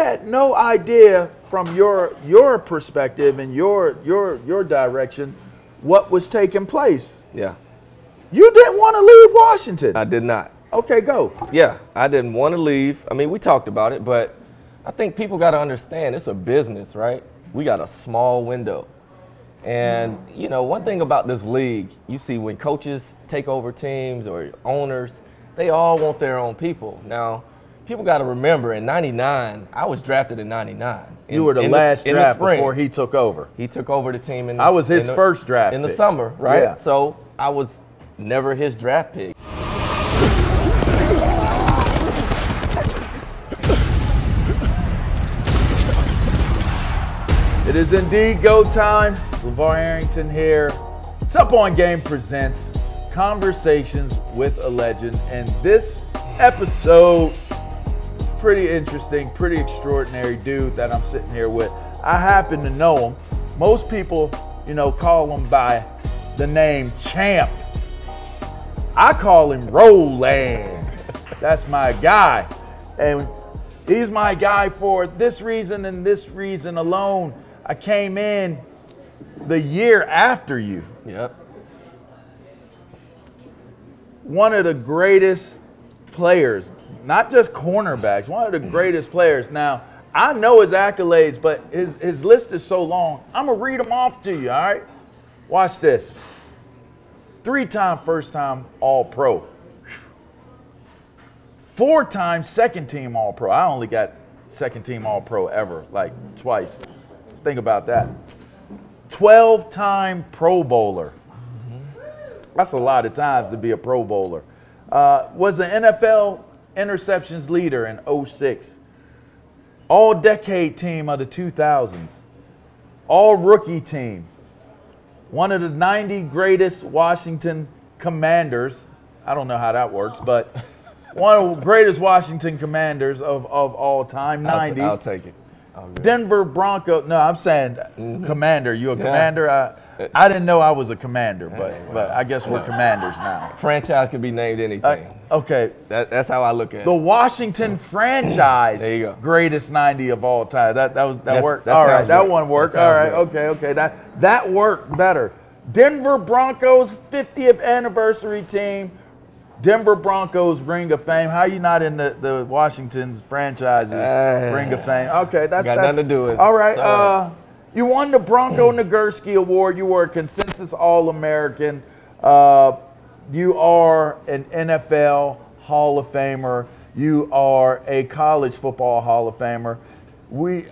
had no idea from your perspective and your direction what was taking place. Yeah. You didn't want to leave Washington. I did not. Okay, go. Yeah, I didn't want to leave. I mean, we talked about it, but I think people got to understand it's a business, right? We got a small window. And, you know, one thing about this league, you see when coaches take over teams or owners, they all want their own people. Now, people got to remember, in '99, I was drafted in '99. You were the last draft before he took over. He took over the team in I was his first draft in the pick. summer, right? Yeah. So I was never his draft pick. It is indeed go time. It's LaVar Arrington here. It's Up On Game presents Conversations with a Legend. And this episode, pretty interesting, pretty extraordinary dude that I'm sitting here with. I happen to know him. Most people, you know, call him by the name Champ. I call him Roland. That's my guy. And he's my guy for this reason and this reason alone. I came in the year after you. Yep. One of the greatest players, not just cornerbacks, one of the greatest players. Now, I know his accolades, but his list is so long. I'm going to read them off to you, all right? Watch this. 3-time first-time All-Pro. 4-time second-team All-Pro. I only got second-team All-Pro ever, like twice. Think about that. 12-time Pro Bowler. That's a lot of times to be a Pro Bowler. Was the NFL interceptions leader in '06. All-decade team of the 2000s. All-rookie team. One of the 90 greatest Washington Commanders. I don't know how that works, but one of the greatest Washington Commanders of all time, 90. I'll take it. Denver Broncos. No, I'm saying commander. You a commander? I didn't know I was a commander, but I guess we're commanders now. Franchise could be named anything. Okay. That's how I look at it. The Washington franchise. There you go. Greatest 90 of all time. That worked. That All right, that good. one worked. That All right, good. okay. That worked better. Denver Broncos 50th anniversary team. Denver Broncos Ring of Fame. How you not in the Washington's franchises Ring of Fame? Okay, that's nothing to do with it. All right. You won the Bronco Nagurski Award. You were a consensus All-American. You are an NFL Hall of Famer. You are a college football Hall of Famer.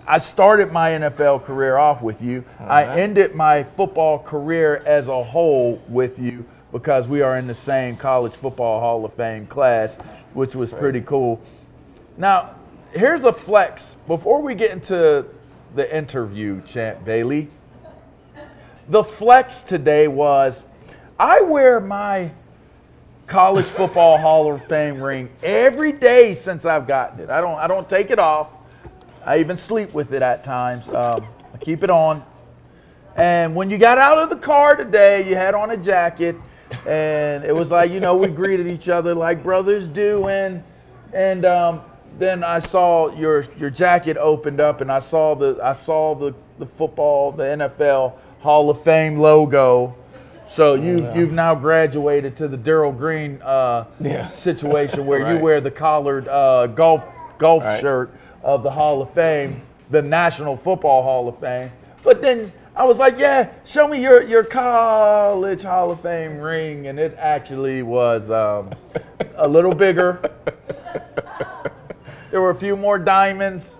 I started my NFL career off with you. I ended my football career as a whole with you, because we are in the same College Football Hall of Fame class, which was pretty cool. Now, here's a flex. Before we get into the interview, Champ Bailey, the flex today was I wear my College Football Hall of Fame ring every day since I've gotten it. I don't take it off. I even sleep with it at times. I keep it on. And when you got out of the car today, you had on a jacket. And it was like, you know, we greeted each other like brothers do. And then I saw your jacket opened up, and I saw the football, the NFL Hall of Fame logo. So you've now graduated to the Darryl Green situation where you wear the collared golf shirt of the Hall of Fame, the National Football Hall of Fame. But then I was like, yeah, show me your College Hall of Fame ring. And it actually was a little bigger. There were a few more diamonds.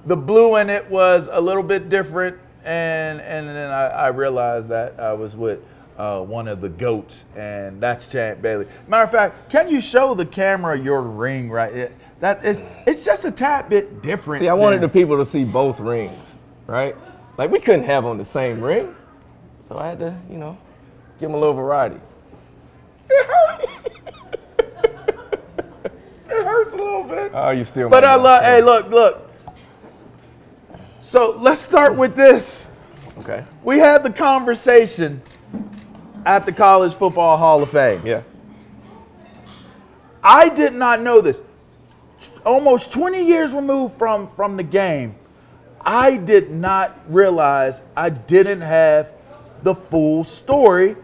The blue in it was a little bit different. And then I realized that I was with one of the GOATs, and that's Champ Bailey. Matter of fact, can you show the camera your ring right? It's just a tad bit different. See, I wanted the people to see both rings, right? Like, we couldn't have on the same ring. So I had to, you know, give them a little variety. It hurts. It hurts a little bit. Oh, you still. But I love, hey, look. So let's start with this. Okay. We had the conversation at the College Football Hall of Fame. Yeah. I did not know this. almost 20 years removed from the game, I did not realize I didn't have the full story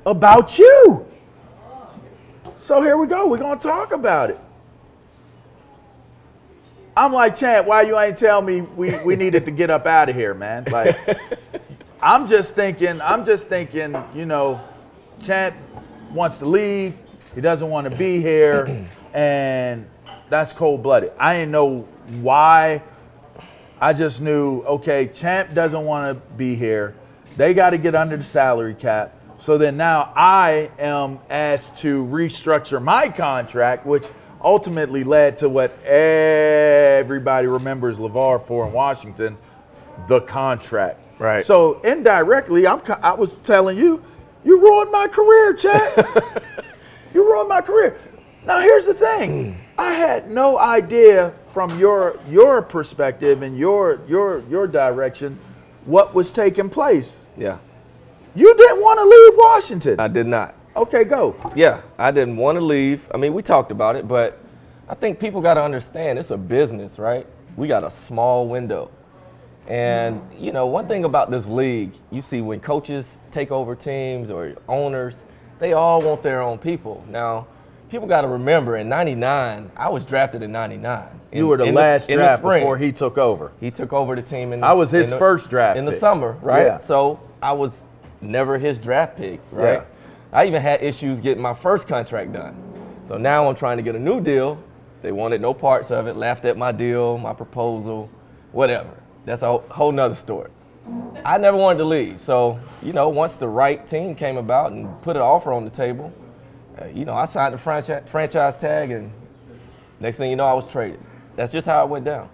about you. So here we go. We're going to talk about it. I'm like, Champ, why you ain't tell me we needed to get up out of here, man? Like, I'm just thinking, you know, Champ wants to leave. He doesn't want to be here. And that's cold-blooded. I didn't know why. I just knew, okay, Champ doesn't want to be here. They got to get under the salary cap. So then now I am asked to restructure my contract, which ultimately led to what everybody remembers LaVar for in Washington, the contract. Right. So indirectly, I was telling you, you ruined my career, Chad. You ruined my career. Now here's the thing. I had no idea from your perspective and your direction what was taking place. Yeah. You didn't want to leave Washington. I did not. Okay, go. Yeah, I didn't want to leave. I mean, we talked about it, but I think people got to understand it's a business, right? We got a small window. And, you know, one thing about this league, you see when coaches take over teams or owners, they all want their own people. Now, people got to remember, in 99, I was drafted in 99. You were the last draft before he took over. He took over the team. I was his first draft in the summer, right? Yeah. So I was never his draft pick, right? Yeah. I even had issues getting my first contract done. So now I'm trying to get a new deal. They wanted no parts of it, laughed at my deal, my proposal, whatever. That's a whole nother story. I never wanted to leave. So, you know, once the right team came about and put an offer on the table, you know, I signed the franchise tag, and next thing you know, I was traded. That's just how it went down.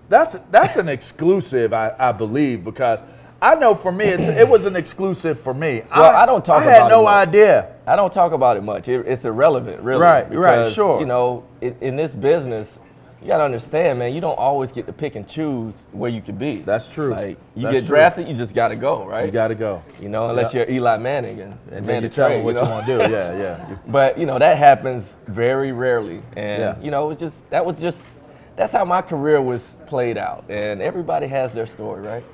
That's an exclusive, I believe, because I know for me, it was an exclusive for me. Well, I don't talk about it. I had no idea. I don't talk about it much. It's irrelevant, really. Right, because, sure. You know, in this business, you got to understand, man, you don't always get to pick and choose where you could be. That's true. Like, you get drafted, you just got to go, right? You got to go. You know, unless you're Eli Manning and then you tell them what you want to do. Yeah, yeah. But, you know, that happens very rarely. And, you know, that's how my career was played out. And everybody has their story, right?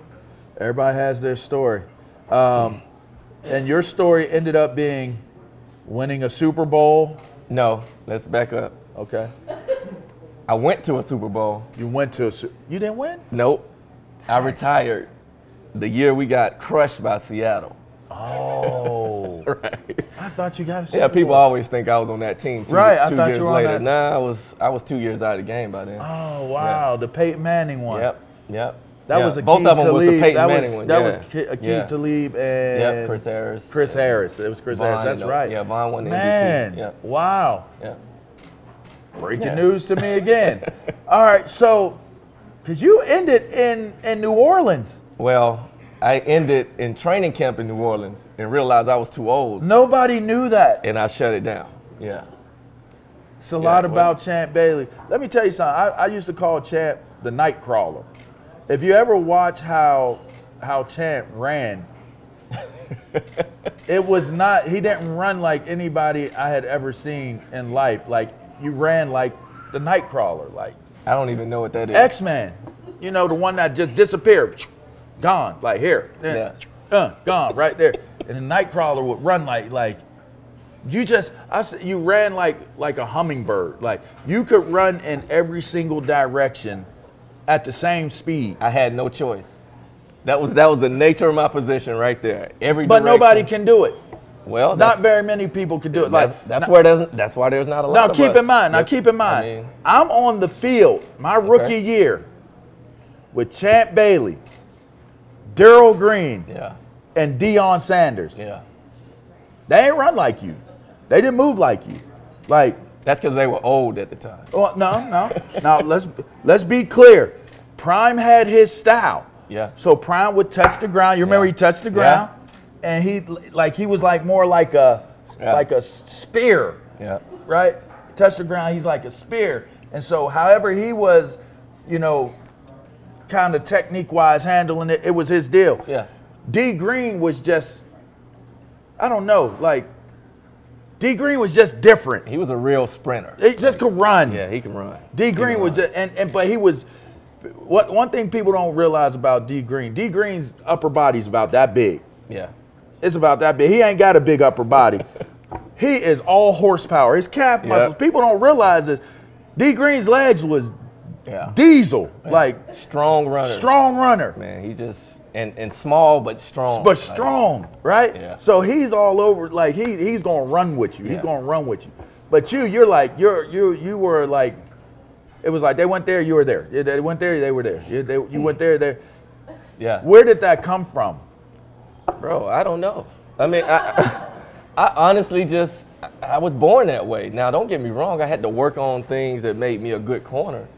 Everybody has their story. And your story ended up being winning a Super Bowl? No, let's back up. Okay. I went to a Super Bowl. You went to you didn't win? Nope. I retired the year we got crushed by Seattle. Oh. Right. I thought you got a Super Yeah, people Bowl. always think I was on that team two I thought years you were later. on that. Nah, I was 2 years out of the game by then. Oh, wow. The Peyton Manning one. Yep. That was a both of them was the Peyton Manning one. That was Akeem Talib and Chris Harris. Chris Harris. It was Chris Harris. That's right. Yeah, Vaughn won the Man, MVP. Yeah. Wow. Yeah. Breaking news to me again. All right, so, because you ended in New Orleans. Well, I ended in training camp in New Orleans and realized I was too old. Nobody knew that. And I shut it down. Yeah. It's a lot about Champ Bailey. Let me tell you something. I used to call Champ the night crawler. If you ever watch how Champ ran, it was not, he didn't run like anybody I had ever seen in life. Like, you ran like the Nightcrawler. Like, I don't even know what that is. X-Man. You know, the one that just disappeared. Gone. Like, here. Gone. Right there. And the Nightcrawler would run like you ran like a hummingbird. Like, you could run in every single direction at the same speed. I had no choice. That was the nature of my position right there. But nobody can do it. Well, not very many people can do it. That's why there's not a lot of us. Now keep in mind, I'm on the field my rookie year with Champ Bailey, Darryl Green, and Deion Sanders. Yeah. They ain't run like you. They didn't move like you. Like, that's because they were old at the time. Well, no. Now let's be clear. Prime had his style. Yeah. So Prime would touch the ground. You remember he touched the ground, and he was like more like a spear. Yeah. Right. Touch the ground. He's like a spear. And so, however he was, you know, kind of technique-wise handling it, it was his deal. Yeah. D Green was just, I don't know, like, D Green was just different. He was a real sprinter. He just could run. Yeah, he can run. D Green was just, but he was. One thing people don't realize about D Green's upper body's about that big. Yeah. It's about that big. He ain't got a big upper body. He is all horsepower. His calf muscles. People don't realize this. D Green's legs was diesel, like strong runner. Strong runner. Man, he just and small but strong. But strong, right? Yeah. So he's all over. Like he's gonna run with you. He's gonna run with you. But you're like you were like. It was like they went there, you were there. They went there, they were there. You went there, there. Yeah. Where did that come from? Bro, I don't know. I mean, I honestly I was born that way. Now, don't get me wrong. I had to work on things that made me a good corner.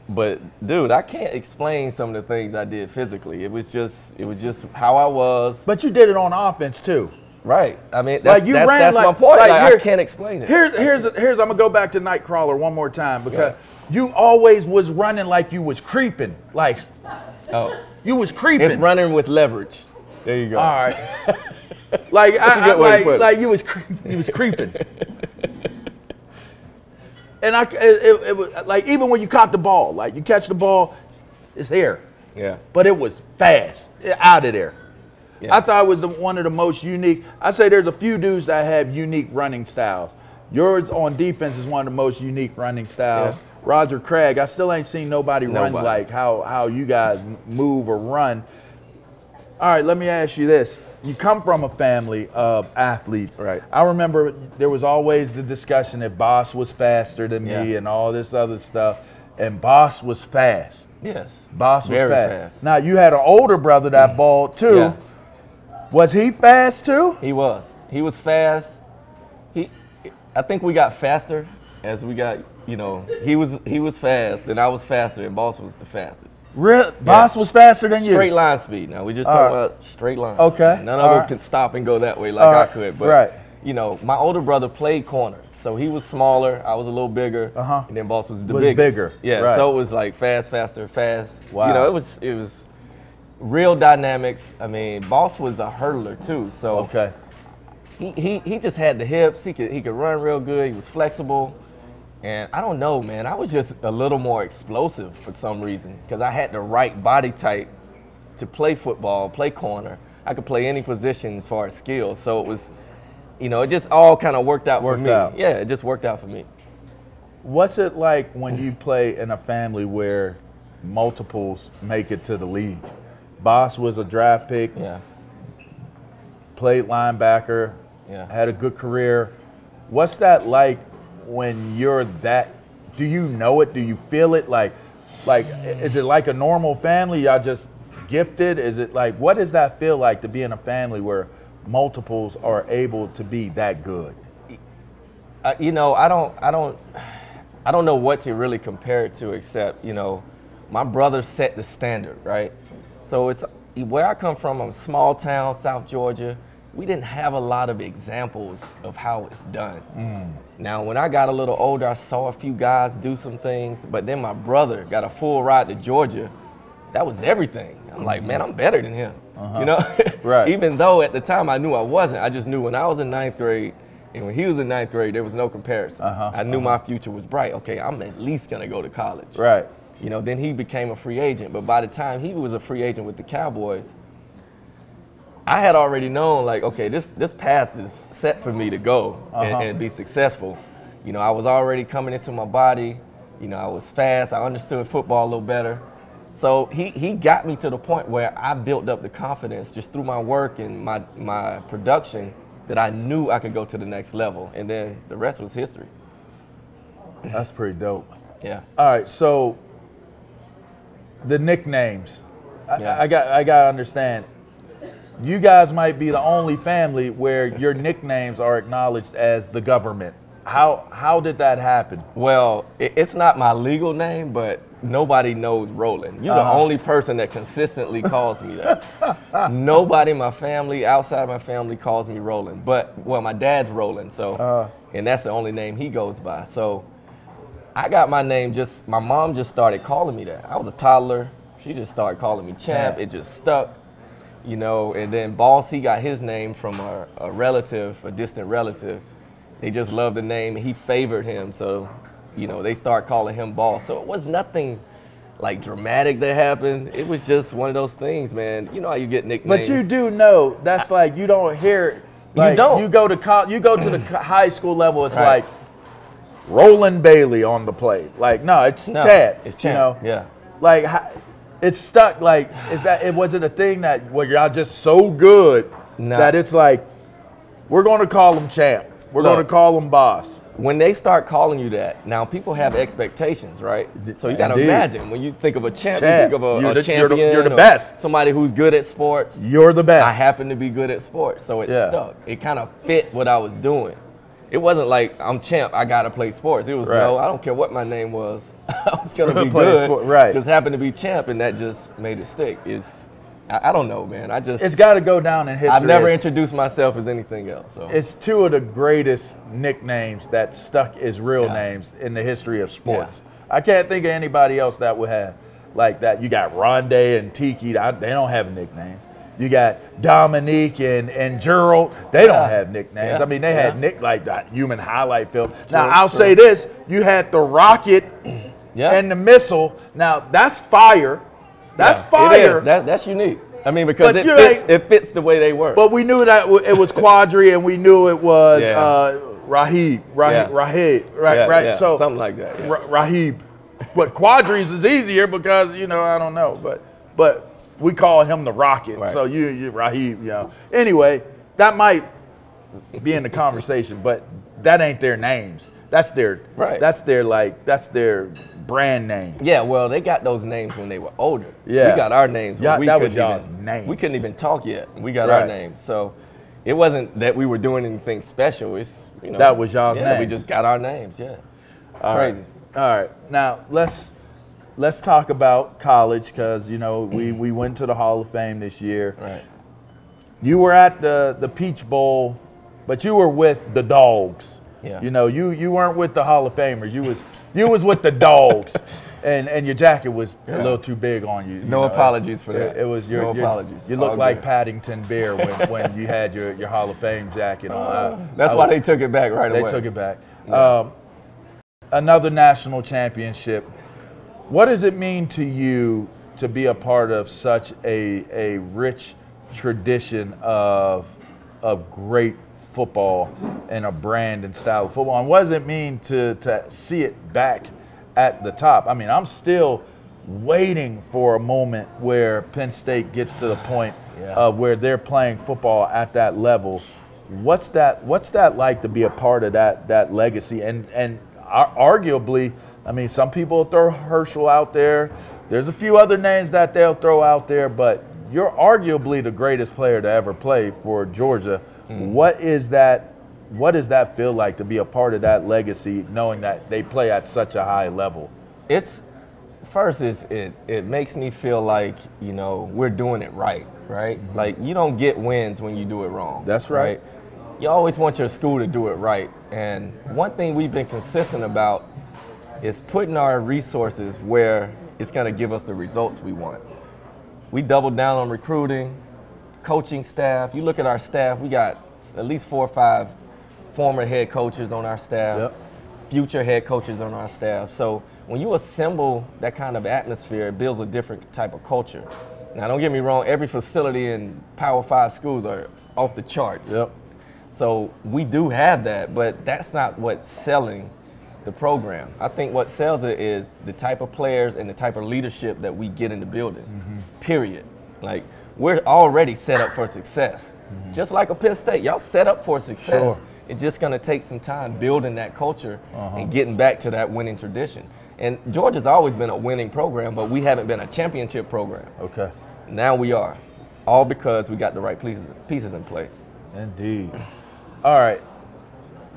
But, dude, I can't explain some of the things I did physically. It was just how I was. But you did it on offense, too. Right. I mean, that's my point. Like, I can't explain it. Here's I'm gonna go back to Nightcrawler one more time because you always was running like you was creeping, like you was creeping. It's running with leverage. There you go. All right. Like you was creeping. And it was like even when you caught the ball, like you catch the ball, it's here. Yeah. But it was fast, out of there. Yeah. I thought it was one of the most unique. I say there's a few dudes that have unique running styles. Yours on defense is one of the most unique running styles. Yeah. Roger Craig, I still ain't seen nobody run like how you guys move or run. All right, let me ask you this. You come from a family of athletes. Right. I remember there was always the discussion that Boss was faster than me and all this other stuff. And Boss was fast. Yes. Boss was very fast. Now, you had an older brother that balled too. Yeah. Was he fast too? He was. He was fast. I think we got faster as we got, he was fast and I was faster and Boss was the fastest. Boss was faster than you? Straight line speed. Now we just talking about straight line. Okay. None of them can stop and go that way like I could. But my older brother played corner. So he was smaller, I was a little bigger, and then Boss was the biggest. Bigger. Yeah. Right. So it was like fast, faster, fast. Wow. It was real dynamics. I mean, Boss was a hurdler too. So he just had the hips. He could run real good. He was flexible. And I don't know, man. I was just a little more explosive for some reason because I had the right body type to play football, play corner. I could play any position as far as skills. So it was, it just all kind of worked out for me. Yeah, it just worked out for me. What's it like when you play in a family where multiples make it to the league? Boss was a draft pick, played linebacker, had a good career. What's that like when you're that? Do you know it? Do you feel it? Like, is it like a normal family? Y'all just gifted? Is it like, what does that feel like to be in a family where multiples are able to be that good? I don't know what to really compare it to except, my brother set the standard, right? So it's where I come from, I'm a small town, South Georgia. We didn't have a lot of examples of how it's done. Now, when I got a little older, I saw a few guys do some things, but then my brother got a full ride to Georgia. That was everything. I'm like, man, I'm better than him, Right. Even though at the time I knew I wasn't. I just knew when I was in 9th grade and when he was in 9th grade, there was no comparison. I knew my future was bright. Okay, I'm at least gonna go to college. Right. Then he became a free agent, but by the time he was a free agent with the Cowboys, I had already known, like, okay, this path is set for me to go and be successful. I was already coming into my body. I was fast. I understood football a little better. So he got me to the point where I built up the confidence just through my work and my production that I knew I could go to the next level. And then the rest was history. That's pretty dope. Yeah. All right, so the nicknames. I got to understand. You guys might be the only family where your nicknames are acknowledged as the government. How did that happen? Well, it's not my legal name, but nobody knows Roland. You're the only person that consistently calls me that. Nobody in my family, outside my family, calls me Roland. But, well, my dad's Roland, so, and that's the only name he goes by. So I got my name my mom just started calling me that. I was a toddler. She just started calling me Champ. It just stuck. And then Boss, he got his name from a relative, a distant relative. they just loved the name. He favored him, so you know they start calling him Boss. So it was nothing like dramatic that happened. It was just one of those things, man. You know how you get nicknames. But you do know that's like you don't hear it. Like, you don't. You go to the high school level. It's Right. like Roland Bailey on the plate. Like no, it's Chad. It's Champ. You know, Yeah. like it's stuck. Like it wasn't a thing that where y'all just so good that it's like we're going to call him Champ. We're going to call him Boss. When they start calling you that, now people have expectations, right? So you got to imagine when you think of a champ, you think of a champion. You're the best. Somebody who's good at sports. You're the best. I happen to be good at sports, so it stuck. It kind of fit what I was doing. It wasn't like I'm champ, I got to play sports. It was no, I don't care what my name was. I was going to be good. Right. Just happened to be champ, and that just made it stick. I don't know, man. It's got to go down in history. I've never introduced myself as anything else. So. It's two of the greatest nicknames that stuck as real names in the history of sports. I can't think of anybody else that would have like that. You got Rondé and Tiki. They don't have a nickname. You got Dominique and Gerald. They don't have nicknames. I mean, they had like that human highlight film. Now, I'll say this. You had the rocket and the missile. Now, that's fire. That's fire. It is. That's unique. I mean, because it fits the way they work. But we knew that it was Quadri, and we knew it was Rahib. Right? So something like that. Yeah. Rahib. But Quadri's is easier because I don't know, but we call him the Rocket. Right. So you Rahib. Anyway, that might be in the conversation, but that ain't their names. That's their That's their brand name. Yeah, well, they got those names when they were older. Yeah. We got our names. That was y'all's names. We couldn't even talk yet. We got our names. So it wasn't that we were doing anything special. It's that was y'all's name. We just got our names. Yeah. Crazy. All right. Now let's talk about college because we went to the Hall of Fame this year. Right. You were at the Peach Bowl, but you were with the Dogs. Yeah. You weren't with the Hall of Famers. You was with the Dogs, and your jacket was a little too big on you. No apologies for that. It was no apologies. You looked like Paddington Bear when you had your Hall of Fame jacket on. That's why they took it back right away. They took it back. Yeah. Another national championship. What does it mean to you to be a part of such a rich tradition of great football and a brand and style of football? And what does it mean to see it back at the top? I mean, I'm still waiting for a moment where Penn State gets to the point where they're playing football at that level. What's that like to be a part of that legacy? And arguably, I mean, some people throw Herschel out there. There's a few other names that they'll throw out there, but you're arguably the greatest player to ever play for Georgia. What does that feel like to be a part of that legacy, knowing that they play at such a high level? It makes me feel like we're doing it right. Mm-hmm. Like you don't get wins when you do it wrong. That's right. You always want your school to do it right. And one thing we've been consistent about is putting our resources where it's going to give us the results we want. We doubled down on recruiting, coaching staff. You look at our staff, we got at least 4 or 5 former head coaches on our staff, future head coaches on our staff. So when you assemble that kind of atmosphere, it builds a different type of culture. Now, don't get me wrong, every facility in Power 5 schools are off the charts. So we do have that, but that's not what's selling the program. I think what sells it is the type of players and the type of leadership that we get in the building, period. Like, we're already set up for success. Just like a Penn State, y'all set up for success. Sure. It's just gonna take some time building that culture and getting back to that winning tradition. And Georgia's always been a winning program, but we haven't been a championship program. Okay. Now we are, all because we got the right pieces in place. Indeed. All right.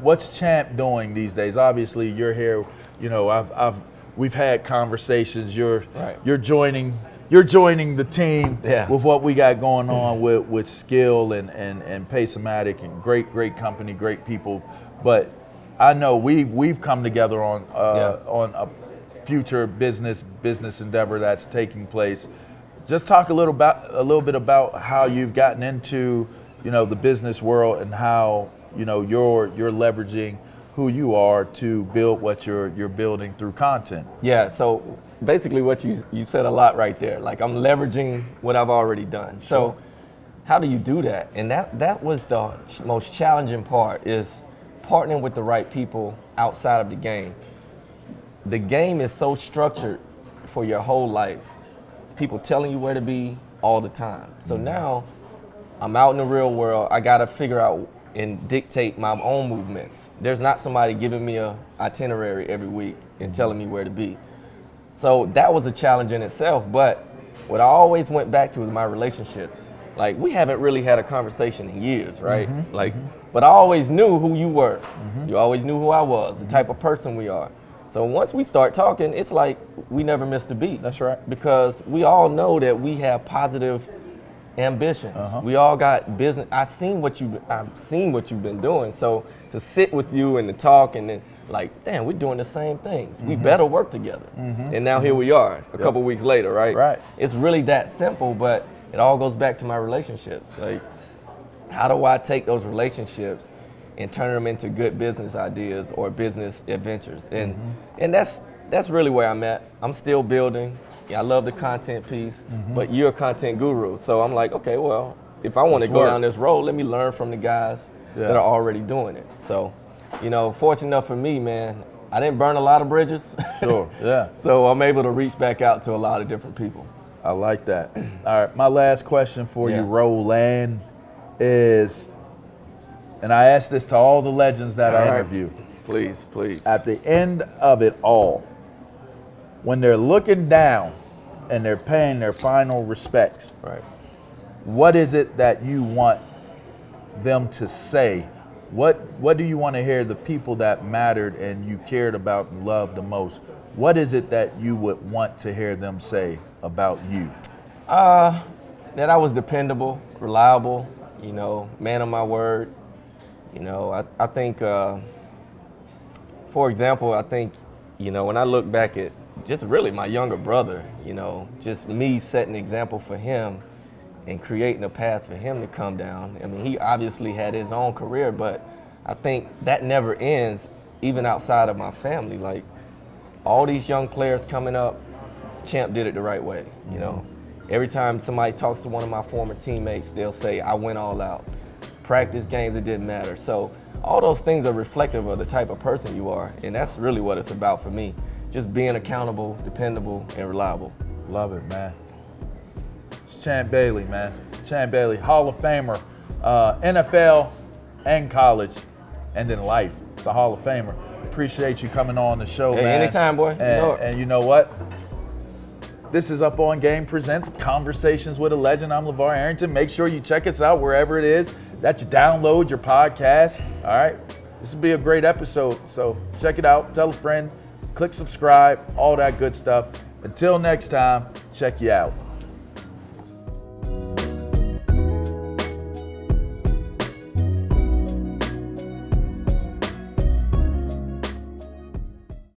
What's Champ doing these days? Obviously, you're here. We've had conversations. You're joining the team with what we got going on with Skill and Pace-O-Matic and great company, great people. But I know we've come together on a future business endeavor that's taking place. Just talk a little bit about how you've gotten into the business world and how you know, you're leveraging who you are to build what you're building through content. Yeah, so basically what you said a lot right there. Like, I'm leveraging what I've already done. Sure. So how do you do that? And that was the most challenging part, is partnering with the right people outside of the game. The game is so structured for your whole life. People telling you where to be all the time. So now I'm out in the real world. I got to figure out and dictate my own movements. There's not somebody giving me a itinerary every week and telling me where to be. So that was a challenge in itself. But what I always went back to was my relationships. Like, we haven't really had a conversation in years, right? But I always knew who you were. You always knew who I was, the type of person we are. So once we start talking, it's like we never missed a beat. That's right. Because we all know that we have positive ambitions. We all got business. I've seen what you've been doing. So to sit with you and to talk and then, like, damn, we're doing the same things. We better work together. And now here we are, a couple weeks later, right? Right. It's really that simple, but it all goes back to my relationships. Like, how do I take those relationships and turn them into good business ideas or business adventures? And that's really where I'm at. I'm still building. Yeah, I love the content piece, but you're a content guru. So I'm like, okay, well, if I want to go down this road, let me learn from the guys that are already doing it. So, you know, fortunate enough for me, man, I didn't burn a lot of bridges. Sure, yeah. So I'm able to reach back out to a lot of different people. I like that. All right, my last question for you, Roland, is, and I ask this to all the legends that I interview. Please, please. At the end of it all, when they're looking down and they're paying their final respects, what is it that you want them to say? What do you want to hear the people that mattered and you cared about and loved the most? What is it that you would want to hear them say about you? That I was dependable, reliable, you know, man of my word. You know, I think, for example, I think, you know, when I look back at just really my younger brother, you know, just me setting an example for him and creating a path for him to come down. I mean, he obviously had his own career, but I think that never ends, even outside of my family. Like, all these young players coming up, Champ did it the right way, you know. Every time somebody talks to one of my former teammates, they'll say, I went all out. Practice games, it didn't matter. So all those things are reflective of the type of person you are, and that's really what it's about for me. Just being accountable, dependable, and reliable. Love it, man. It's Champ Bailey, man. Champ Bailey, Hall of Famer, NFL and college, and then life. It's a Hall of Famer. Appreciate you coming on the show, man. Anytime, boy. And you know what? This is Up On Game Presents Conversations with a Legend. I'm LaVar Arrington. Make sure you check us out wherever it is that you download your podcast. All right? This will be a great episode. So check it out. Tell a friend. Click subscribe. All that good stuff. Until next time, check you out.